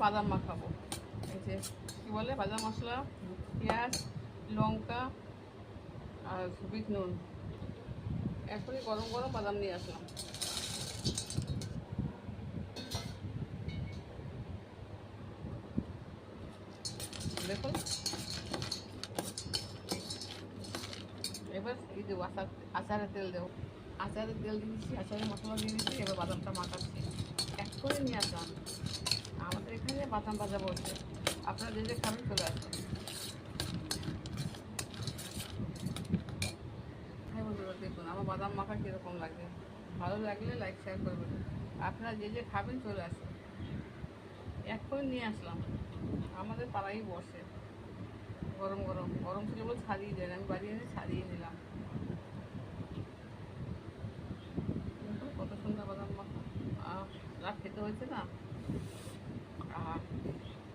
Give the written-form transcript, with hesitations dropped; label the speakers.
Speaker 1: বাদাম মাখাবো। এই যে কী বলে, বাদাম মশলা, পেঁয়াজ, লঙ্কা আর বিট নুন। এখনই গরম গরম বাদাম নিয়ে আসলাম। দেখুন, এবার এই দেবো আচারের তেল দেবো। আচারের তেল দিয়েছি, আচারের মশলা দিয়ে দিচ্ছি। এবার বাদামটা মাখাচ্ছি। এক করে নিয়ে আসলাম। আমাদের এখানে বাদাম ভাজা বলছে। আপনারা যে যে খাবেন চলে আসবেন। হ্যাঁ বন্ধুরা, দেখুন আমার বাদাম মাখা কীরকম লাগে। ভালো লাগলে লাইক শেয়ার করবেন। আপনারা যে যে খাবেন চলে আসবেন। এক করে নিয়ে আসলাম। আমাদের পাড়াই বসে। গরম গরম গরম ছিল বলে ছাড়িয়ে দেন, আমি বাড়ি এনে ছাড়িয়ে নিলাম। কত সুন্দর বাদাম মাখা। রাত খেতে হয়েছে না।